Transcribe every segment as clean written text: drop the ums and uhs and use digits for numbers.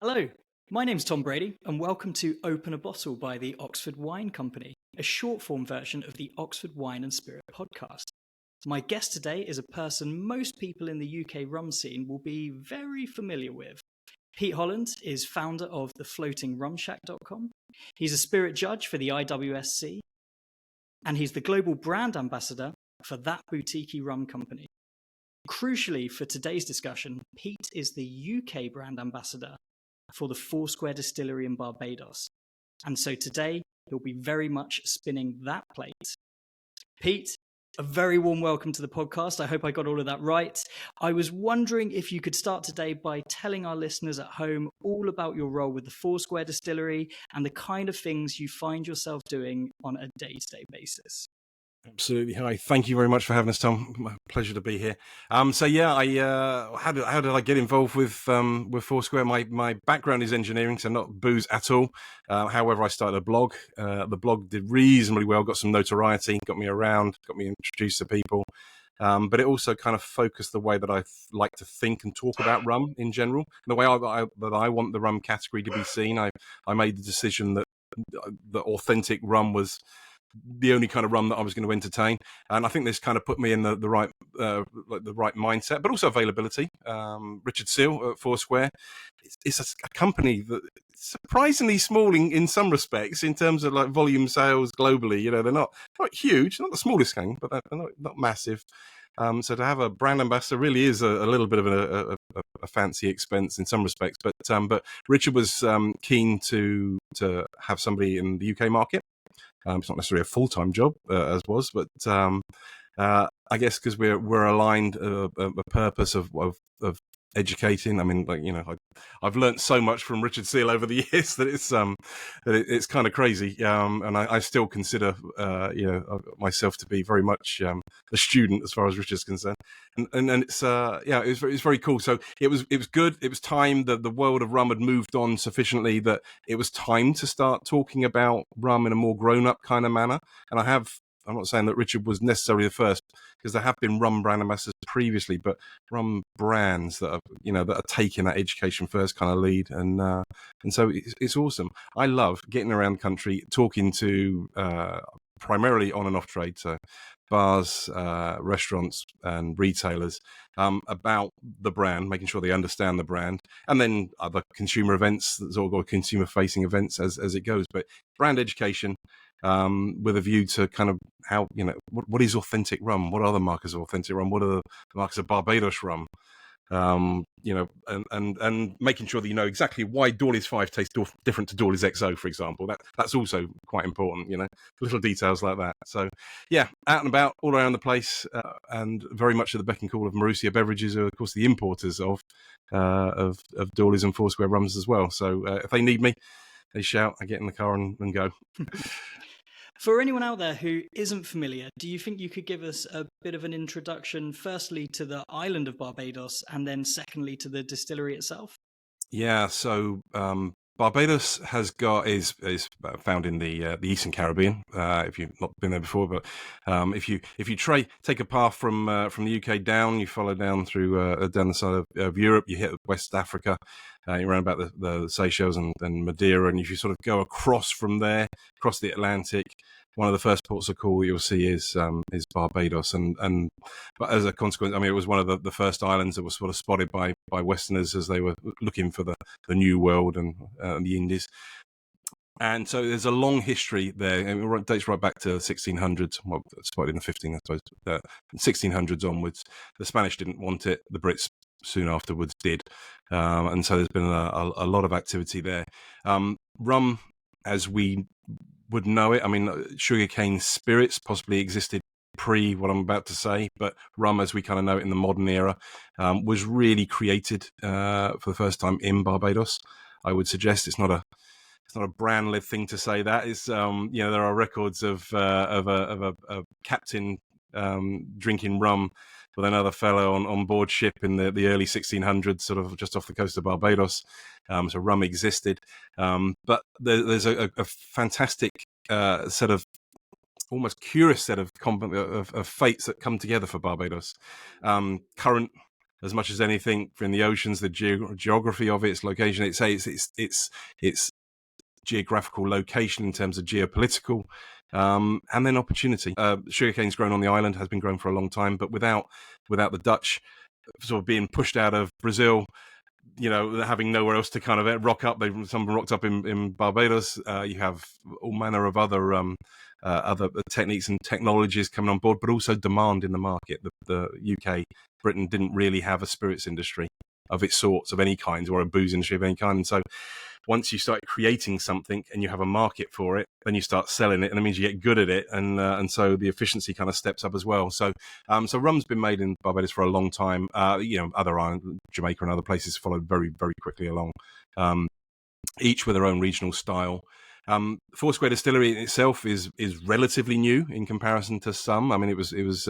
Hello, my name's Tom Brady, and welcome to Open a Bottle by the Oxford Wine Company, a short form version of the Oxford Wine and Spirit podcast. My guest today is a person most people in the UK rum scene will be very familiar with. Pete Holland is founder of thefloatingrumshack.com. He's a spirit judge for the IWSC, and he's the global brand ambassador for that boutique rum company. Crucially for today's discussion, Pete is the UK brand ambassador for the Foursquare Distillery in Barbados. And so today, he'll be very much spinning that plate. Pete, a very warm welcome to the podcast. I hope I got all of that right. I was wondering if you could start today by telling our listeners at home all about your role with the Foursquare Distillery and the kind of things you find yourself doing on a day-to-day basis. Absolutely. Hi. Thank you very much for having us, Tom. My pleasure to be here. How did I get involved with Foursquare? My background is engineering, so not booze at all. However, I started a blog. The blog did reasonably well, got some notoriety, got me around, got me introduced to people. But it also kind of focused the way that I like to think and talk about rum in general, and the way I want the rum category to be seen. I made the decision that authentic rum was the only kind of rum that I was going to entertain, and I think this kind of put me in the right mindset, but also availability. Richard Seal at Foursquare, it's a company that is surprisingly small in some respects in terms of like volume sales globally. You know, they're not huge, not the smallest gang, but they're not massive. So to have a brand ambassador really is a little bit of a fancy expense in some respects. But Richard was keen to have somebody in the UK market. It's not necessarily a full-time job, as was, but I guess because we're aligned a purpose of educating. I mean, I've learned so much from Richard Seal over the years that it's kind of crazy, and I still consider myself to be very much a student as far as Richard's concerned, and it's it's very cool. So it was good. It was time that the world of rum had moved on sufficiently that it was time to start talking about rum in a more grown-up kind of manner. And I'm not saying that Richard was necessarily the first, because there have been rum brand ambassadors previously, but rum brands that are taking that education first kind of lead, and so it's awesome. I love getting around the country, talking to primarily on and off trade, so bars, restaurants, and retailers about the brand, making sure they understand the brand, and then other consumer events, or consumer-facing events as it goes. But brand education. With a view to kind of how, what is authentic rum? What are the markers of authentic rum? What are the markers of Barbados rum? And making sure that you know exactly why Dawley's 5 tastes different to Dawley's XO, for example. That's also quite important, little details like that. So, yeah, out and about all around the place, and very much at the beck and call of Marussia Beverages, who are, of course, the importers of Dawley's and Foursquare rums as well. So if they need me, they shout, I get in the car and go. For anyone out there who isn't familiar, do you think you could give us a bit of an introduction, firstly to the island of Barbados, and then secondly to the distillery itself? Yeah, so Barbados is found in the Eastern Caribbean. If you've not been there before, but if you take a path from the UK down, you follow down through down the side of Europe, you hit West Africa. You're around about the Seychelles and Madeira, and if you sort of go across from there, across the Atlantic, one of the first ports of call you'll see is Barbados, but as a consequence, I mean, it was one of the first islands that was sort of spotted by Westerners as they were looking for the New World and the Indies. And so there's a long history there, and it dates right back to 1600s. Well, spotted in the 1500s, I suppose. 1600s onwards. The Spanish didn't want it. The Brits soon afterwards did, and so there's been a lot of activity there. Rum, as we would know it, I mean, sugarcane spirits possibly existed pre what I'm about to say, but rum, as we kind of know it in the modern era, was really created for the first time in Barbados. I would suggest it's not a brand-led thing to say that. It's there are records of a captain drinking rum with another fellow on board ship in the early 1600s, sort of just off the coast of Barbados. So rum existed, but there's a fantastic set of almost curious set of fates that come together for Barbados. Current as much as anything in the oceans, the geography of its location. It's geographical location in terms of geopolitical, and then opportunity. Sugarcane's grown on the island, has been grown for a long time, but without the Dutch sort of being pushed out of Brazil, having nowhere else to kind of rock up. Someone rocked up in Barbados. You have all manner of other techniques and technologies coming on board, but also demand in the market. The UK, Britain didn't really have a spirits industry of its sorts, of any kind, or a booze industry of any kind. And so once you start creating something and you have a market for it, then you start selling it, and that means you get good at it, and so the efficiency kind of steps up as well. So rum's been made in Barbados for a long time. Other islands, Jamaica and other places followed very, very quickly along, each with their own regional style. Foursquare Distillery itself is relatively new in comparison to some. I mean, it was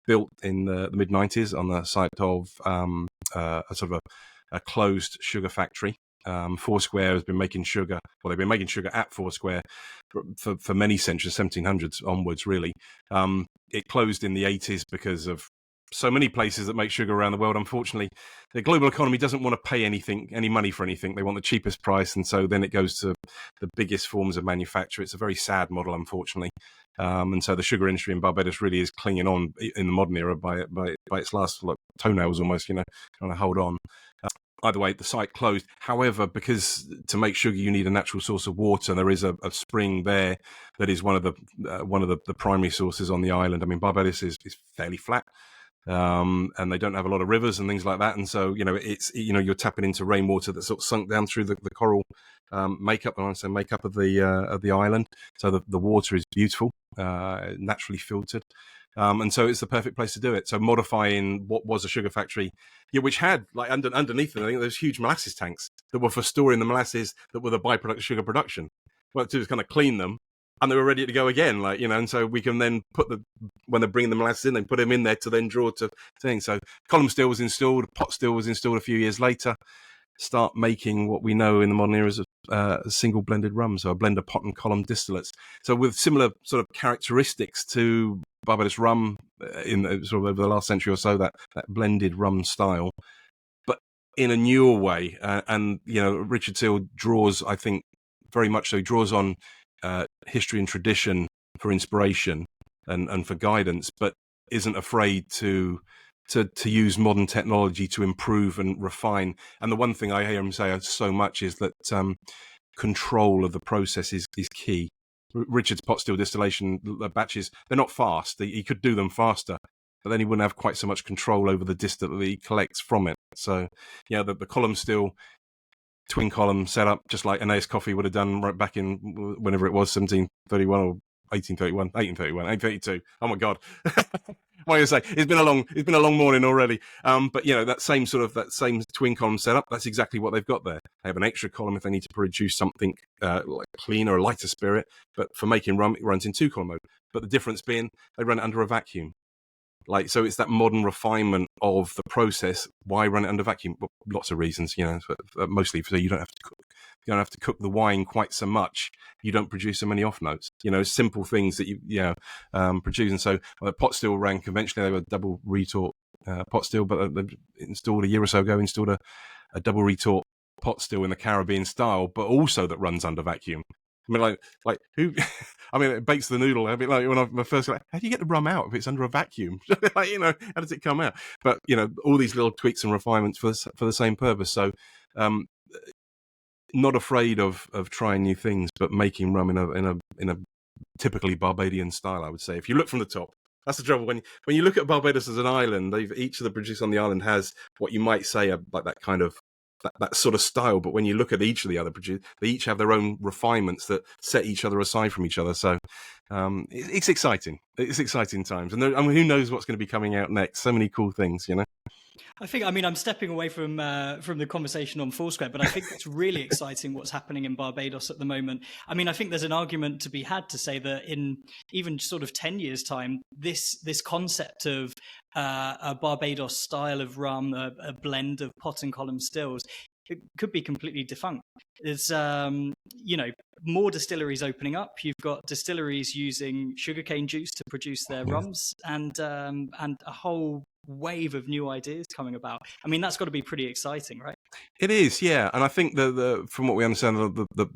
built in the mid 90s on the site of a closed sugar factory. Foursquare has been making sugar. Well, they've been making sugar at Foursquare for many centuries, 1700s onwards, really. It closed in the 80s because of so many places that make sugar around the world. Unfortunately, the global economy doesn't want to pay any money for anything. They want the cheapest price, and so then it goes to the biggest forms of manufacture. It's a very sad model, unfortunately. And so the sugar industry in Barbados really is clinging on in the modern era by its last toenails almost, trying to hold on. Either way, the site closed. However, because to make sugar you need a natural source of water, there is a spring there that is one of the primary sources on the island. I mean, Barbados is fairly flat, and they don't have a lot of rivers and things like that. And so you're tapping into rainwater that's sort of sunk down through the coral makeup of the island. So the water is beautiful, naturally filtered. And so it's the perfect place to do it. So modifying what was a sugar factory, which had underneath them, I think there's huge molasses tanks that were for storing the molasses that were the byproduct of sugar production. What to do is kind of clean them, and they were ready to go again. And so we can then when they're bringing the molasses in, they put them in there to then draw to things. So column still was installed, pot still was installed a few years later. Start making what we know in the modern era as a single blended rum, so a blend of pot and column distillates. So with similar sort of characteristics to Barbados rum in sort of over the last century or so, that blended rum style, but in a newer way. And Richard Seale draws, I think, very much so. He draws on history and tradition for inspiration and for guidance, but isn't afraid to use modern technology to improve and refine. And the one thing I hear him say so much is that control of the process is key. Richard's pot still distillation batches, they're not fast. He could do them faster, but then he wouldn't have quite so much control over the distillate that he collects from it. So, the column still, twin column setup, just like Anais Coffee would have done right back in whenever it was, 1731 or 1831, 1832. Oh my God. What do you say? It's been a long morning already. But that same twin column setup, that's exactly what they've got there. They have an extra column if they need to produce something like cleaner or lighter spirit. But for making rum, it runs in 2-column mode. But the difference being they run it under a vacuum. So it's that modern refinement of the process. Why run it under vacuum? Well, lots of reasons, mostly so you don't have to cook. You don't have to cook the wine quite so much. You don't produce so many off notes. Simple things that you produce. And so the pot still ran conventionally. They were double retort pot still, but they installed a year or so ago a double retort pot still in the Caribbean style, but also that runs under vacuum. I mean, like who? I mean, it bakes the noodle. I mean, like when I first got, how do you get the rum out if it's under a vacuum? How does it come out? But all these little tweaks and refinements for the same purpose. So, not afraid of trying new things, but making rum in a typically Barbadian style, I would say. If you look from the top, that's the trouble. When you look at Barbados as an island, each of the producers on the island has what you might say like that kind of that sort of style, but when you look at each of the other producers, they each have their own refinements that set each other aside from each other. So it's exciting. It's exciting times, and who knows what's going to be coming out next? So many cool things, I'm stepping away from the conversation on Foursquare, but I think it's really exciting what's happening in Barbados at the moment. I mean, I think there's an argument to be had to say that in even sort of 10 years' time, this concept of a Barbados style of rum, a blend of pot and column stills, it could be completely defunct. There's more distilleries opening up. You've got distilleries using sugarcane juice to produce their rums, and a whole wave of new ideas coming about. I mean, that's got to be pretty exciting, right? It is, yeah. And I think the from what we understand, the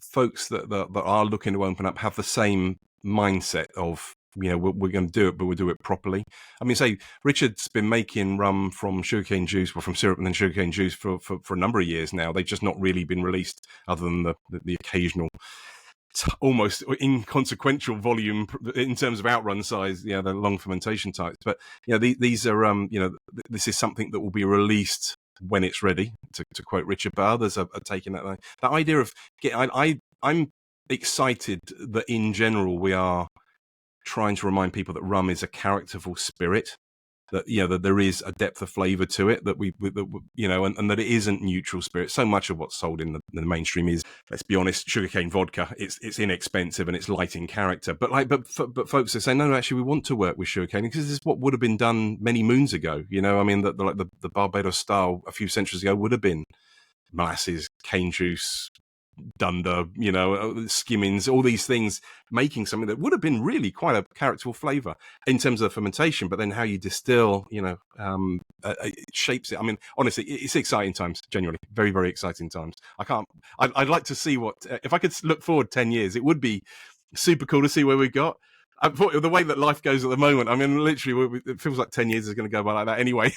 folks that are looking to open up have the same mindset of, we're going to do it, but we'll do it properly. I mean, say Richard's been making rum from sugarcane juice, or from syrup and then sugarcane juice for a number of years now. They've just not really been released, other than the occasional almost inconsequential volume in terms of outrun size, the long fermentation types. But these are this is something that will be released when it's ready, to quote Richard. But others are taking that idea of I'm excited that in general we are trying to remind people that rum is a characterful spirit, that that there is a depth of flavor to it, that and that it isn't neutral spirit. So much of what's sold in the mainstream is, let's be honest, sugarcane vodka. It's inexpensive and it's light in character. But folks are saying, no, actually, we want to work with sugarcane because this is what would have been done many moons ago. I mean, the Barbados style a few centuries ago would have been molasses, cane juice, dunder, skimmings, all these things, making something that would have been really quite a characterful flavor in terms of fermentation. But then how you distill, it shapes it. I mean, honestly, it's exciting times. Genuinely, very, very exciting times. I'd like to see if I could look forward 10 years. It would be super cool to see where we got. The way that life goes at the moment, I mean, literally, it feels like 10 years is going to go by like that anyway.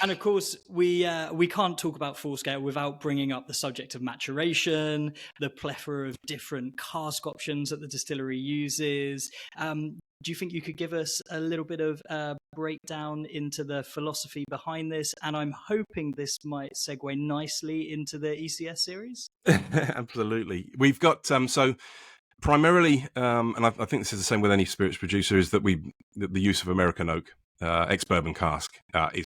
And of course, we can't talk about Foursquare without bringing up the subject of maturation, the plethora of different cask options that the distillery uses. Do you think you could give us a little bit of a breakdown into the philosophy behind this? And I'm hoping this might segue nicely into the ECS series. Absolutely. We've got so primarily, and I think this is the same with any spirits producer, is that the use of American oak, ex-bourbon cask,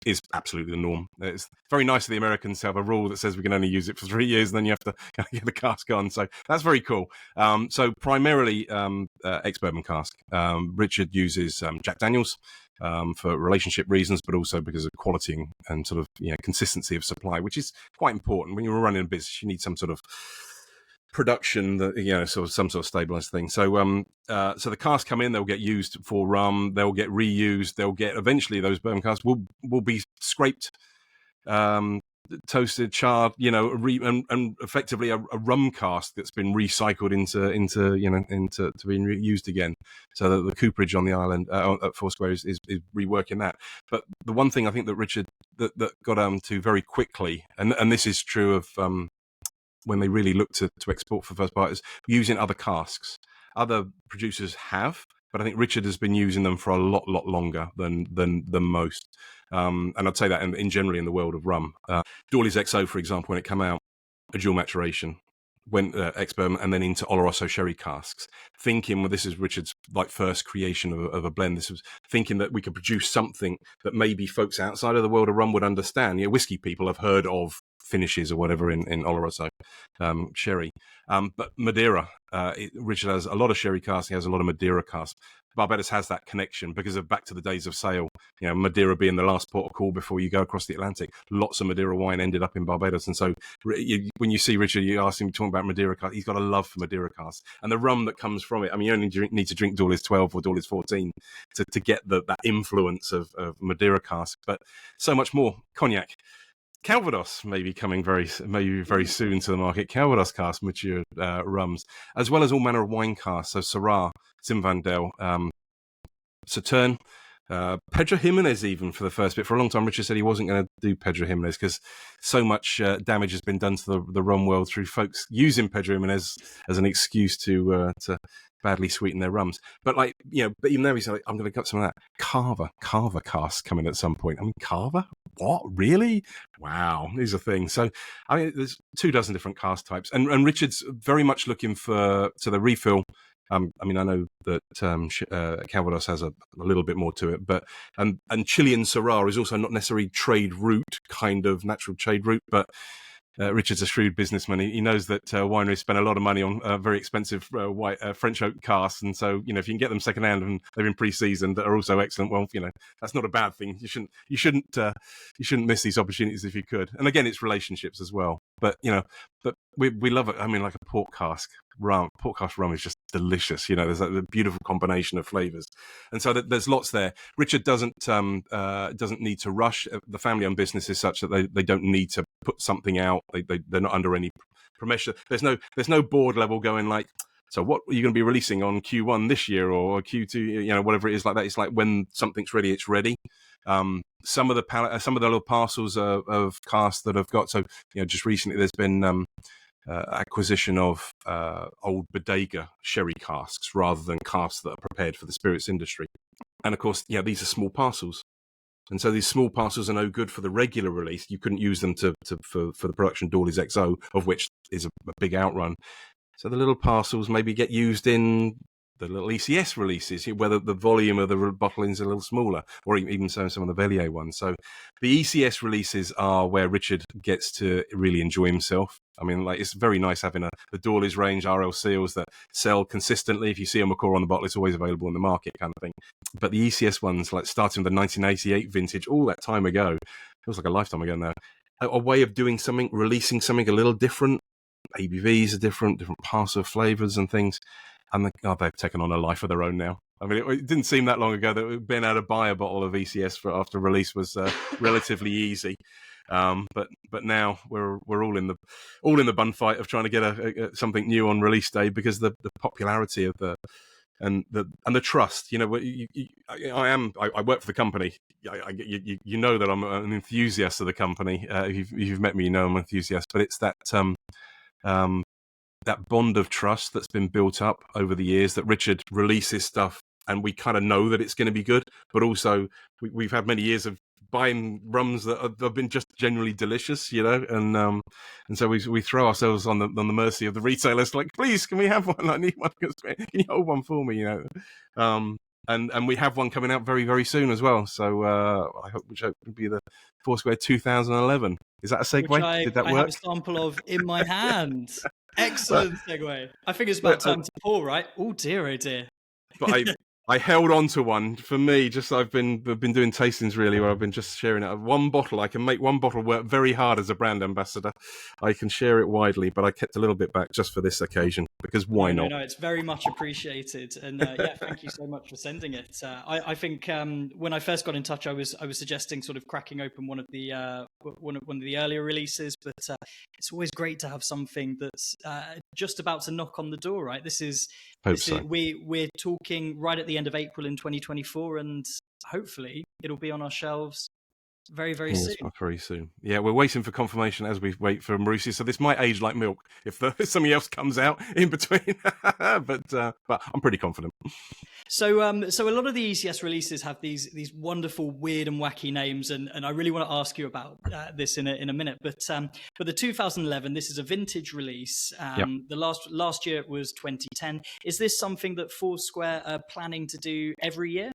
is absolutely the norm. It's very nice of the Americans to have a rule that says we can only use it for 3 years, and then you have to get the cask on. So that's very cool. So primarily ex-bourbon cask. Richard uses Jack Daniels for relationship reasons, but also because of quality and sort of consistency of supply, which is quite important. When you're running a business, you need some sort of production that sort of some sort of stabilized thing. So so the casks come in, they'll get used for rum, they'll get reused, they'll get eventually those bourbon casks will be scraped, toasted, charred, and effectively a rum cask that's been recycled into being used again. So that the cooperage on the island at Foursquare is reworking that. But the one thing I think that Richard that got to very quickly, and this is true of when they really look to export for first parties, using other casks. Other producers have, but I think Richard has been using them for a lot longer than most. And I'd say that in generally in the world of rum. Dawley's XO, for example, when it came out, a dual maturation, went ex-bourbon and then into Oloroso sherry casks, thinking, well, this is Richard's first creation of a blend. This was thinking that we could produce something that maybe folks outside of the world of rum would understand. Whiskey people have heard of finishes or whatever in Oloroso sherry, but Madeira, Richard has a lot of sherry casks, he has a lot of Madeira casks. Barbados has that connection because of back to the days of sail, Madeira being the last port of call before you go across the Atlantic. Lots of Madeira wine ended up in Barbados. And so when you see Richard, you ask him talking about Madeira casks, he's got a love for Madeira casks and the rum that comes from it. I mean, you only need to drink Dawley's 12 or Dawley's 14 to get that influence of Madeira cask, but so much more. Cognac. Calvados may be coming very soon to the market. Calvados cask matured rums, as well as all manner of wine casks. So Syrah, Zinfandel, Sauterne, Pedro Jimenez, even for the first bit. For a long time, Richard said he wasn't going to do Pedro Jimenez because so much damage has been done to the rum world through folks using Pedro Jimenez as an excuse to badly sweeten their rums. But but even though he's like, I'm going to cut some of that. Carver cask coming at some point. I mean, Carver? What? Really? Wow. These are things. So, I mean, there's 24 different cask types. And Richard's very much looking to the refill. I mean, I know that Calvados has a little bit more to it, but and Chilean Syrah is also not necessarily trade route, kind of natural trade route, but Richard's a shrewd businessman. He knows that wineries spend a lot of money on very expensive white French oak casks, and so if you can get them secondhand and they've been pre-seasoned that are also excellent, well, that's not a bad thing. You shouldn't miss these opportunities if you could. And again, it's relationships as well. But we love it. I mean, like a port cask rum is just delicious. There's a beautiful combination of flavors, and so there's lots there. Richard doesn't need to rush. The family-owned business is such that they don't need to put something out. They're not under any pressure. There's no board level going like, so what are you going to be releasing on Q1 this year or Q2, whatever it is like that. It's like when something's ready, it's ready. Some of the little parcels of casks that I've got. So, just recently there's been acquisition of old bodega sherry casks rather than casks that are prepared for the spirits industry. And of course, these are small parcels. And so these small parcels are no good for the regular release. You couldn't use them for the production Dawley's XO, of which is a big outrun. So the little parcels maybe get used in the little ECS releases, where the volume of the bottlings is a little smaller, or even some of the Vellier ones. So the ECS releases are where Richard gets to really enjoy himself. I mean, like, it's very nice having the Dawley's range RL seals that sell consistently. If you see a Macor on the bottle, it's always available in the market, kind of thing. But the ECS ones, like starting with the 1988 vintage, all that time ago, feels like a lifetime ago now, a way of doing something, releasing something a little different. ABVs are different parcel of flavors and things. And they've taken on a life of their own now. I mean, it didn't seem that long ago that being able to buy a bottle of ECS after release was relatively easy. But now we're all in the bun fight of trying to get something new on release day, because the popularity of the trust. I work for the company. You know that I'm an enthusiast of the company. If you've met me, you know I'm an enthusiast. But it's that bond of trust that's been built up over the years, that Richard releases stuff and we kind of know that it's going to be good, but also we've had many years of buying rums that have been just generally delicious, and so we throw ourselves on the mercy of the retailers, like, please, can we have one? I need one. Can you hold one for me? And we have one coming out very, very soon as well. So which hope would be the Foursquare 2011. Is that a segue? Did that work? I have a sample of in my hand. Excellent segue. I think it's about time to pour, right? Oh dear, But I held on to one for me. Just I've been doing tastings really, where I've been just sharing it. One bottle, I can make one bottle work very hard as a brand ambassador. I can share it widely, but I kept a little bit back just for this occasion, because why not? No, it's very much appreciated, and thank you so much for sending it. I think when I first got in touch, I was suggesting sort of cracking open one of the earlier releases, but it's always great to have something that's just about to knock on the door, right? We're talking right at the end of April in 2024, and hopefully it'll be on our shelves very, very soon. Very soon. Yeah, we're waiting for confirmation as we wait for Mauricio. So this might age like milk if something else comes out in between. but I'm pretty confident. So a lot of the ECS releases have these wonderful, weird and wacky names, and I really want to ask you about this in a minute. But the 2011, this is a vintage release. Yep. The last year it was 2010. Is this something that Foursquare are planning to do every year?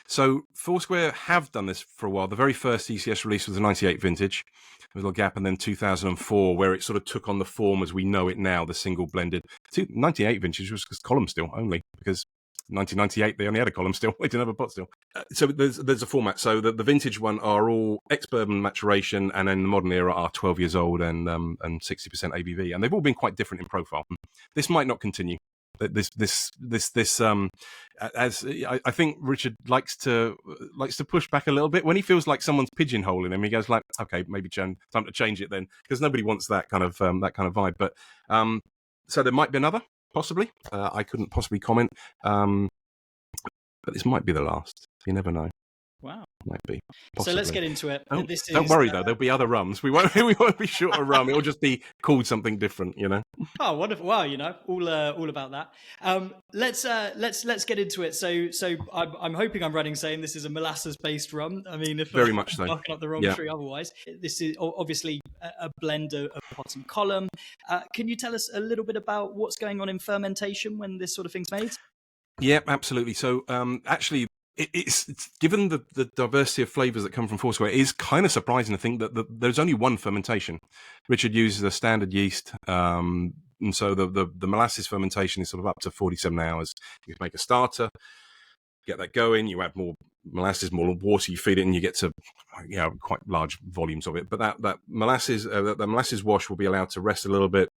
So Foursquare have done this for a while. The very first ECS release was the 98 vintage. There was a little gap, and then 2004, where it sort of took on the form as we know it now, the single blended. 98 vintage was column still only, because 1998 they only had a column still. They didn't have a pot still. So there's a format. So the vintage one are all ex-bourbon maturation, and then the modern era are 12 years old and 60% ABV, and they've all been quite different in profile. This might not continue. As I think Richard likes to push back a little bit when he feels like someone's pigeonholing him. He goes like, okay, maybe time to change it then, because nobody wants that kind of vibe. But so there might be another, possibly. I couldn't possibly comment, but this might be the last. You never know. Wow. Might be. Possibly. So let's get into it. Don't worry though, there'll be other rums. We won't be short of rum. It'll just be called something different, Oh, wonderful! Wow, all about that. Let's get into it. So I'm hoping I'm running saying this is a molasses-based rum. I mean, if very much so, barking up the wrong tree otherwise. This is obviously a blend of pot and column. Can you tell us a little bit about what's going on in fermentation when this sort of thing's made? Yeah, absolutely. So actually, it's given the diversity of flavors that come from Foursquare, it is kind of surprising to think that there's only one fermentation. Richard uses a standard yeast, and so the molasses fermentation is sort of up to 47 hours. You make a starter, get that going, you add more molasses, more water, you feed it, and you get to quite large volumes of it. But that molasses wash will be allowed to rest a little bit,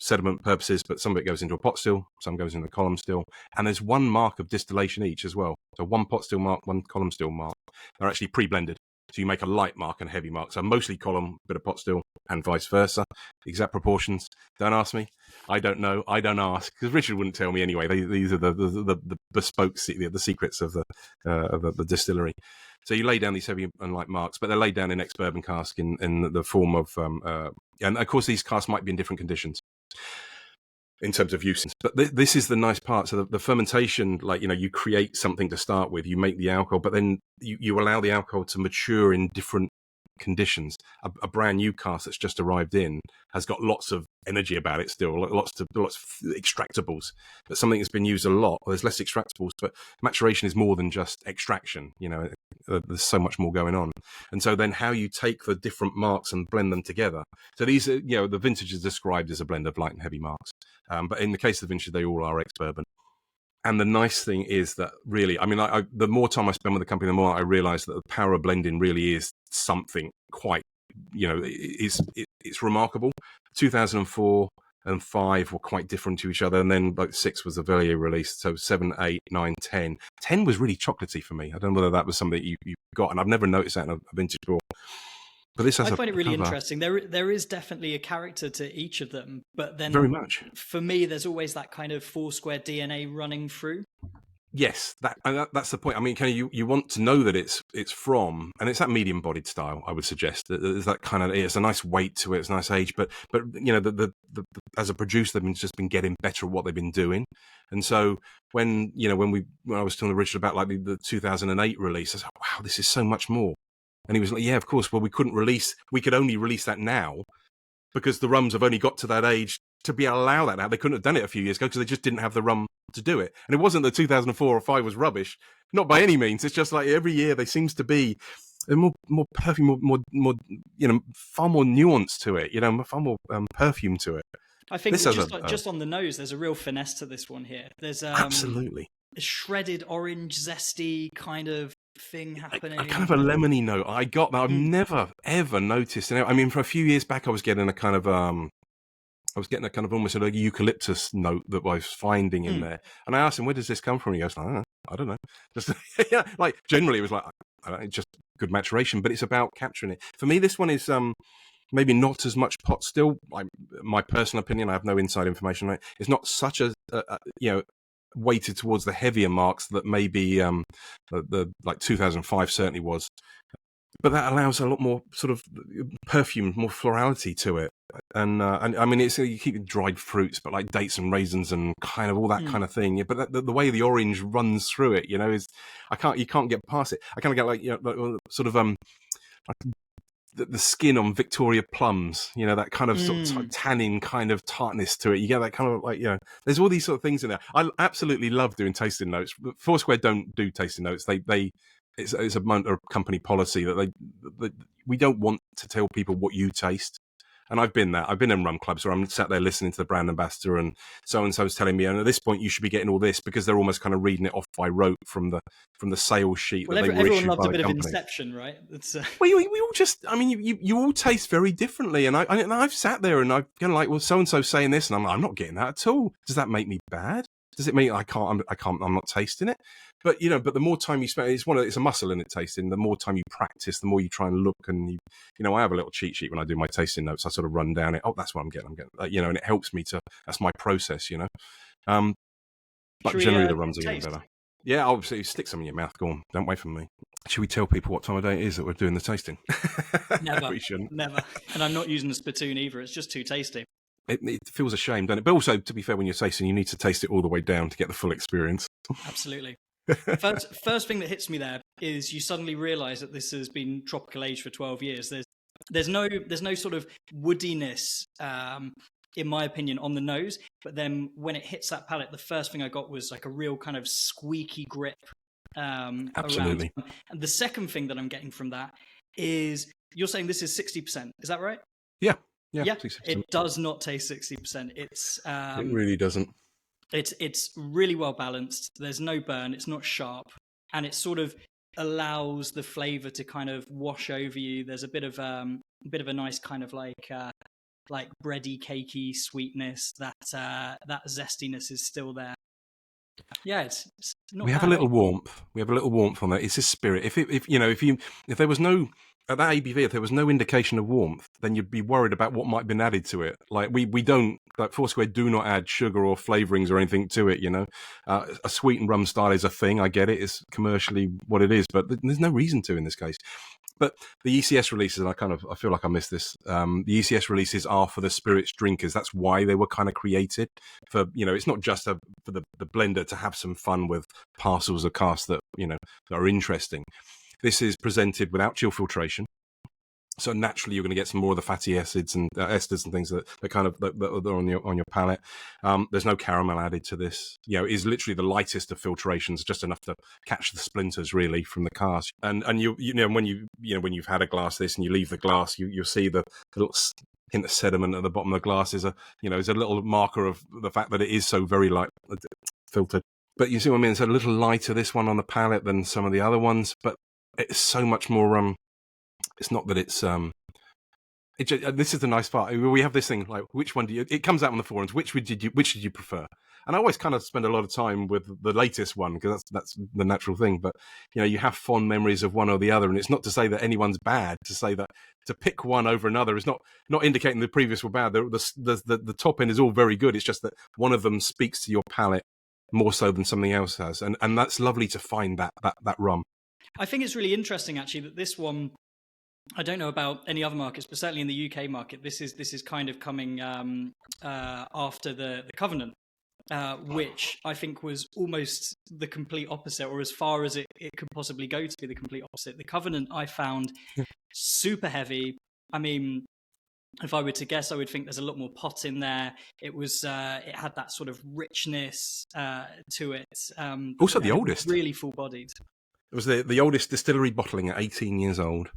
sediment purposes, but some of it goes into a pot still, some goes into the column still, and there's one mark of distillation each as well. So one pot still mark, one column still mark. They're actually pre-blended, so you make a light mark and a heavy mark. So mostly column, bit of pot still, and vice versa. The exact proportions, don't ask me. I don't know. I don't ask, because Richard wouldn't tell me anyway. These are the bespoke, the secrets of the distillery. So you lay down these heavy and light marks, but they're laid down in ex-bourbon cask in the form of, and of course these casks might be in different conditions in terms of use. But this is the nice part. So the fermentation, you create something to start with, you make the alcohol, but then you allow the alcohol to mature in different conditions. A brand new cask that's just arrived in has got lots of energy about it still, lots of extractables. But something that's been used a lot, there's less extractables, but maturation is more than just extraction. There's so much more going on. And so then how you take the different marks and blend them together. So these are, the vintage is described as a blend of light and heavy marks. But in the case of the vintage, they all are ex-bourbon. And the nice thing is that really, the more time I spend with the company, the more I realize that the power of blending really is something quite, it's remarkable. 2004 and 5 were quite different to each other. And then 6 was the Velier release. So 7, 8, 9, 10. 10 was really chocolatey for me. I don't know whether that was something that you got. And I've never noticed that in a vintage before. But this has I find it really interesting. There is definitely a character to each of them, but then very much for me, there's always that kind of Foursquare DNA running through. Yes, that's the point. You want to know that it's from, and it's that medium-bodied style. I would suggest there's that kind of, it's a nice weight to it, it's a nice age, but the as a producer, they've just been getting better at what they've been doing, and so when I was telling Richard about the 2008 release, I was like, wow, this is so much more. And he was like, yeah, of course. Well, we could only release that now because the rums have only got to that age to be allowed that now. They couldn't have done it a few years ago because they just didn't have the rum to do it. And it wasn't that 2004 or 5 was rubbish. Not by any means. It's just every year there seems to be more perfume, more far more nuance to it, far more perfume to it. I think just on the nose, there's a real finesse to this one here. There's absolutely a shredded orange, zesty kind of thing happening. A kind of a lemony note. I got that. I've never ever noticed. For a few years back, I was getting a kind of almost a eucalyptus note that I was finding in there. And I asked him, where does this come from? He goes, I don't know. Just generally it was it's just good maturation, but it's about capturing it. For me, this one is maybe not as much pot still. My personal opinion, I have no inside information on it. It's not such a weighted towards the heavier marks that maybe the 2005 certainly was, but that allows a lot more sort of perfume, more florality to it, and it's you keep dried fruits, but dates and raisins and kind of all that kind of thing. Yeah, but the way the orange runs through it, is you can't get past it. I kind of get the skin on Victoria plums, that kind of sort of tannin kind of tartness to it. You get that kind of there's all these sort of things in there. I absolutely love doing tasting notes. Foursquare don't do tasting notes. It's a company policy that we don't want to tell people what you taste. And I've been in rum clubs where I'm sat there listening to the brand ambassador and so-and-so's telling me, and at this point you should be getting all this, because they're almost kind of reading it off by rote from the sales sheet. Well, that everyone loves a bit of Inception, right? Well, we all just, you all taste very differently. And I've sat there and I've kind of well, so-and-so's saying this, and I'm not getting that at all. Does that make me bad? Does it mean I'm not tasting it? But but the more time you spend, it's a muscle in it tasting. The more time you practice, the more you try and look, and I have a little cheat sheet when I do my tasting notes. I sort of run down it. Oh, that's what I'm getting. And it helps me to. That's my process, But generally the rums are really better. Yeah, obviously stick some in your mouth. Go on, don't wait for me. Should we tell people what time of day it is that we're doing the tasting? Never. We shouldn't. Never. And I'm not using a spittoon either. It's just too tasty. It feels a shame, doesn't it? But also, to be fair, when you're tasting, you need to taste it all the way down to get the full experience. Absolutely. First thing that hits me there is you suddenly realise that this has been tropical aged for 12 years. There's no sort of woodiness, in my opinion, on the nose. But then when it hits that palate, the first thing I got was a real kind of squeaky grip around. Absolutely. And the second thing that I'm getting from that is you're saying this is 60%. Is that right? Yeah. Yeah. Yeah, 60%. it does not taste 60%. It really doesn't. It's really well balanced. There's no burn. It's not sharp, and it sort of allows the flavor to kind of wash over you. There's a bit of a nice kind of like bready, cakey sweetness. That zestiness is still there. Yeah, it's not We have bad. a little warmth. We have a little warmth on that. It's a spirit. If there was no at that ABV, if there was no indication of warmth, then you'd be worried about what might have been added to it. Like we don't, like Foursquare do not add sugar or flavorings or anything to it. A sweetened rum style is a thing. I get it. It's commercially what it is, but there's no reason to in this case. But the ECS releases, and I feel like I missed this. The ECS releases are for the spirits drinkers. That's why they were kind of created for, it's not just for the blender to have some fun with parcels of casks that are interesting. This is presented without chill filtration. So naturally, you're going to get some more of the fatty acids and esters and things that are on your palate. There's no caramel added to this. It is literally the lightest of filtrations, just enough to catch the splinters really from the cask. And when you've had a glass of this and you leave the glass, you'll see the little hint of sediment at the bottom of the glass is a little marker of the fact that it is so very light filtered. But you see what I mean? It's a little lighter, this one, on the palate than some of the other ones, but it's so much more. It's not that it's this is the nice part. We have this thing like, which one do you? It comes out on the forums. Which did you prefer? And I always kind of spend a lot of time with the latest one because that's the natural thing. But you have fond memories of one or the other, and it's not to say that anyone's bad. To say that to pick one over another is not indicating the previous were bad. The top end is all very good. It's just that one of them speaks to your palate more so than something else has, and that's lovely to find that rum. I think it's really interesting actually that this one. I don't know about any other markets, but certainly in the UK market, this is kind of coming after the Covenant, which I think was almost the complete opposite, or as far as it could possibly go to be the complete opposite. The Covenant I found super heavy. I mean, if I were to guess, I would think there's a lot more pot in there. It had that sort of richness to it. Also, the oldest, really full bodied. It was the oldest distillery bottling at 18 years old.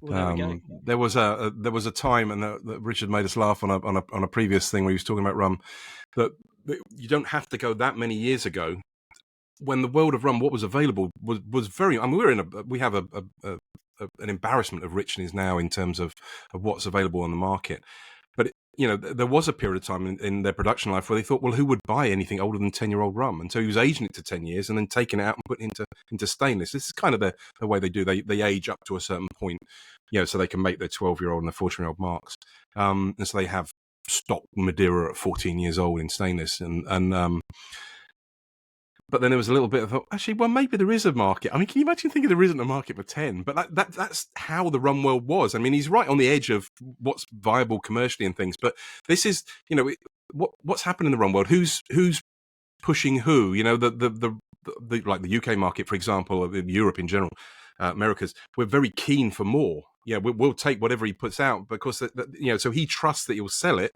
Well, there we go. There was a time, and that Richard made us laugh on a previous thing where he was talking about rum, that you don't have to go that many years ago when the world of rum, what was available was very. I mean, we have an embarrassment of richness now in terms of what's available on the market. But there was a period of time in their production life where they thought, well, who would buy anything older than 10-year-old rum? And so he was aging it to 10 years and then taking it out and putting it into stainless. This is kind of the way they do. They age up to a certain point, so they can make their 12-year-old and their 14-year-old marks. And so they have stock Madeira at 14 years old in stainless. But then there was a little bit of, actually, well, maybe there is a market. I mean, can you imagine thinking there isn't a market for 10? But that's how the rum world was. I mean, he's right on the edge of what's viable commercially and things. But this is, what's happened in the rum world? Who's pushing who? The like the UK market, for example, or Europe in general, Americas. We're very keen for more. Yeah, we'll take whatever he puts out because so he trusts that he'll sell it.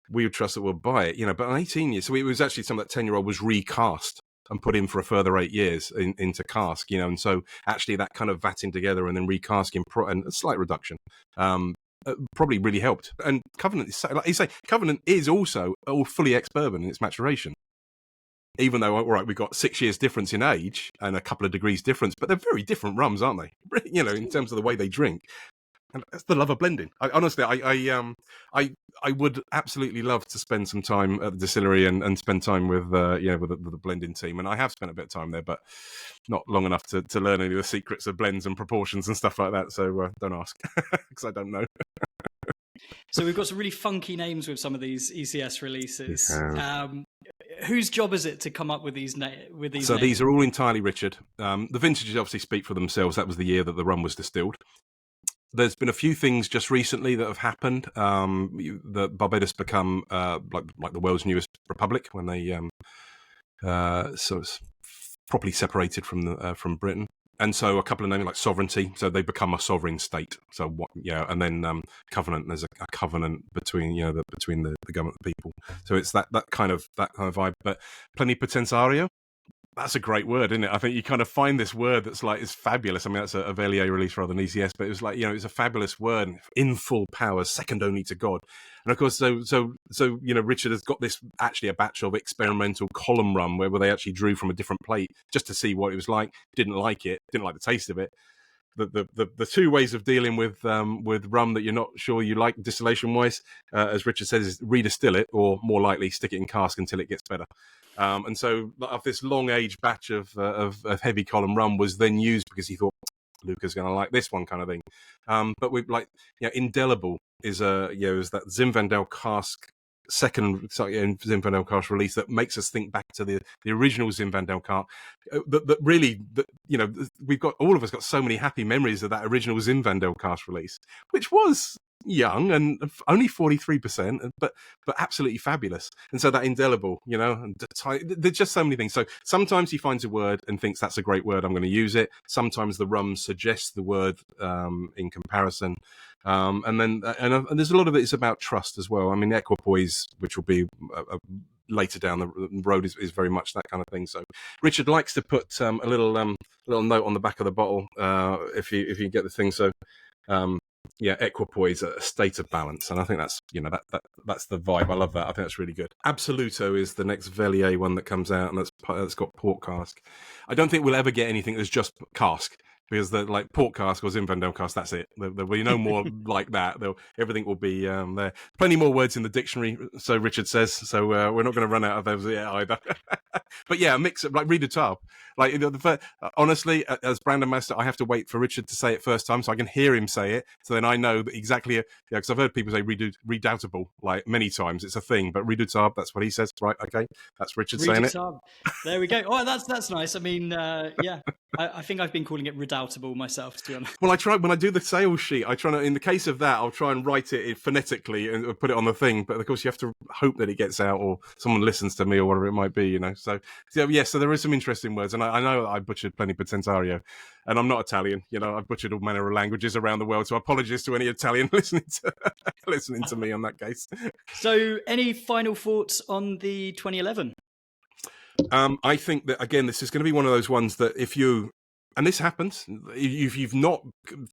We would trust that we'll buy it, but on 18 years, so it was actually some of that 10-year-old was recast and put in for a further 8 years into cask, and so actually that kind of vatting together and then recasking and a slight reduction probably really helped. And Covenant is, like you say, Covenant is also all fully ex-bourbon in its maturation. Even though, all right, we've got 6 years difference in age and a couple of degrees difference, but they're very different rums, aren't they? In terms of the way they drink. And that's the love of blending. Honestly, I would absolutely love to spend some time at the distillery and spend time with the blending team. And I have spent a bit of time there, but not long enough to learn any of the secrets of blends and proportions and stuff like that. So don't ask because I don't know. So we've got some really funky names with some of these ECS releases. Whose job is it to come up with these names? So these are all entirely Richard. The vintages obviously speak for themselves. That was the year that the rum was distilled. There's been a few things just recently that have happened. The Barbados become like the world's newest republic when they so it's properly separated from Britain. And so a couple of names like sovereignty, so they become a sovereign state. So and then covenant. There's a covenant between the government and the people. So it's that kind of vibe. But plenipotensario, That's a great word, isn't it? I think you kind of find this word that's like, it's fabulous. I mean, that's a Velier release rather than ECS, but it was like, it's a fabulous word, in full power, second only to God. And of course, so Richard has got this, actually a batch of experimental column rum where they actually drew from a different plate just to see what it was like. Didn't like the taste of it. The two ways of dealing with rum that you're not sure you like distillation wise, as Richard says, is redistill it, or more likely stick it in cask until it gets better. And so of this long age batch of heavy column rum was then used because he thought Luca's going to like this one, kind of thing. But we Indelible is is that Zinfandel cask second Zinfandel cask release that makes us think back to the original Zinfandel cask. That really, we've got, all of us got so many happy memories of that original Zinfandel cask release, which was young and only 43%, but absolutely fabulous. And so that Indelible, and there's just so many things. So sometimes he finds a word and thinks that's a great word, I'm going to use it. Sometimes the rum suggests the word in comparison. And there's a lot of it is about trust as well. I mean, equipoise, which will be later down the road, is very much that kind of thing. So Richard likes to put a little note on the back of the bottle if you get the thing. So equipoise, a state of balance, and I think that's that's the vibe. I love that. I think that's really good. Absoluto is the next Velier one that comes out, and that's got port cask. I don't think we'll ever get anything that's just cask, because like port cask or Zinfandel cask, that's it. There'll be no more like that. Everything will be there. Plenty more words in the dictionary, so Richard says. So we're not going to run out of those yet either. But yeah, a mix of like Rue Table. Like honestly, as brand ambassador, I have to wait for Richard to say it first time so I can hear him say it. So then I know that exactly. Because I've heard people say redoubtable like many times. It's a thing, but Rue Table, that's what he says. Right? Okay, that's Richard saying it. There we go. Oh, that's nice. I mean, I think I've been calling it redoubtable myself, to be honest. Well, I try when I do the sales sheet. I try to, in the case of that, I'll try and write it phonetically and put it on the thing. But of course, you have to hope that it gets out or someone listens to me or whatever it might be. So there is some interesting words, and I know that I butchered plenty Potentario, and I'm not Italian. I've butchered all manner of languages around the world. So apologies to any Italian listening to me on that case. So, any final thoughts on the 2011? I think that, again, this is going to be one of those ones that and this happens, if you've not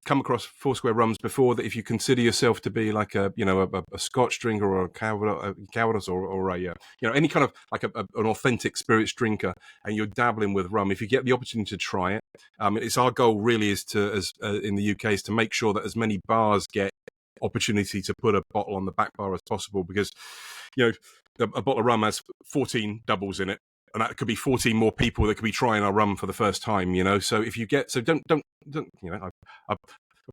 come across Foursquare rums before, that if you consider yourself to be like a Scotch drinker or a Calvados or any kind of like an authentic spirits drinker, and you're dabbling with rum, if you get the opportunity to try it, it's our goal really is in the UK is to make sure that as many bars get opportunity to put a bottle on the back bar as possible, because a bottle of rum has 14 doubles in it. And that could be 14 more people that could be trying our rum for the first time, So if you don't, I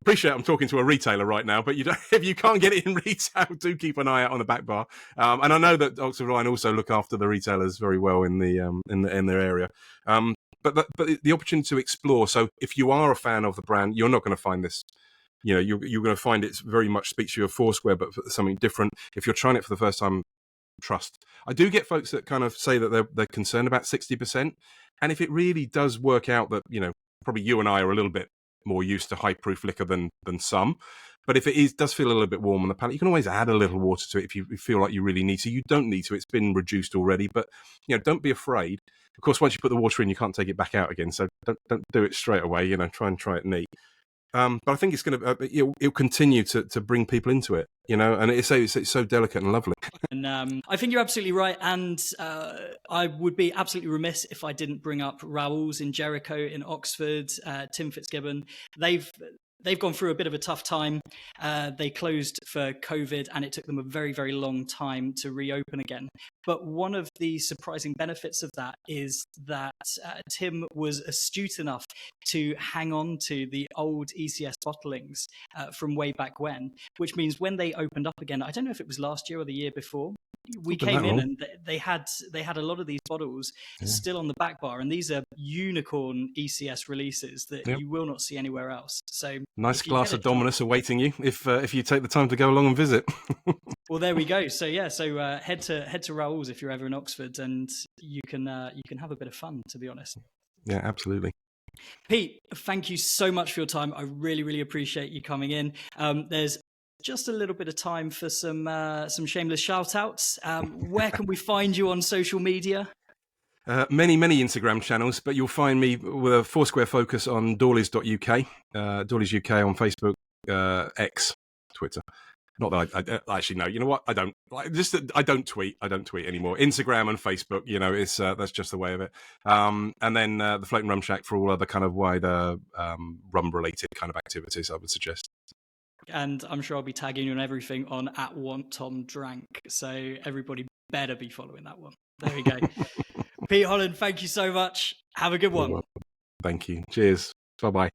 appreciate I'm talking to a retailer right now, but if you can't get it in retail, do keep an eye out on the back bar. And I know that Oxford Wine also look after the retailers very well in their area. But the opportunity to explore. So if you are a fan of the brand, you're not going to find this. You're going to find it very much speaks to your Foursquare, but for something different. If you're trying it for the first time, trust. I do get folks that kind of say that they're concerned about 60%, and if it really does work out that probably you and I are a little bit more used to high proof liquor than some, but if it does feel a little bit warm on the palate, you can always add a little water to it if you feel like you really need to. You don't need to; it's been reduced already, but don't be afraid. Of course, once you put the water in, you can't take it back out again, so don't do it straight away. Try it neat. But I think it's going to it'll continue to bring people into it, and it's so delicate and lovely. And I think you're absolutely right. And I would be absolutely remiss if I didn't bring up Raoul's in Jericho in Oxford, Tim Fitzgibbon. They've gone through a bit of a tough time. They closed for COVID, and it took them a very, very long time to reopen again. But one of the surprising benefits of that is that Tim was astute enough to hang on to the old ECS bottlings from way back when, which means when they opened up again, I don't know if it was last year or the year before, we came in and they had a lot of these bottles still on the back bar, and these are unicorn ECS releases that you will not see anywhere else. So nice glass of Dominus awaiting you if you take the time to go along and visit. Well, there we go. So head to Raoul's if you're ever in Oxford, and you can have a bit of fun, to be honest. Yeah, absolutely. Pete, thank you so much for your time. I really, really appreciate you coming in. There's just a little bit of time for some shameless shout outs. Where can we find you on social media? Many Instagram channels, but you'll find me with a Foursquare focus on Dawleys.uk, Dawleys UK on Facebook, X, Twitter. Not that I actually know. You know what? I don't I don't tweet. I don't tweet anymore. Instagram and Facebook. It's that's just the way of it. And then the Floating Rum Shack for all other kind of wider rum related kind of activities. I would suggest. And I'm sure I'll be tagging you on everything on @WantTomDrank. So everybody better be following that one. There we go. Pete Holland, thank you so much. Have a good one. Thank you. Cheers. Bye-bye.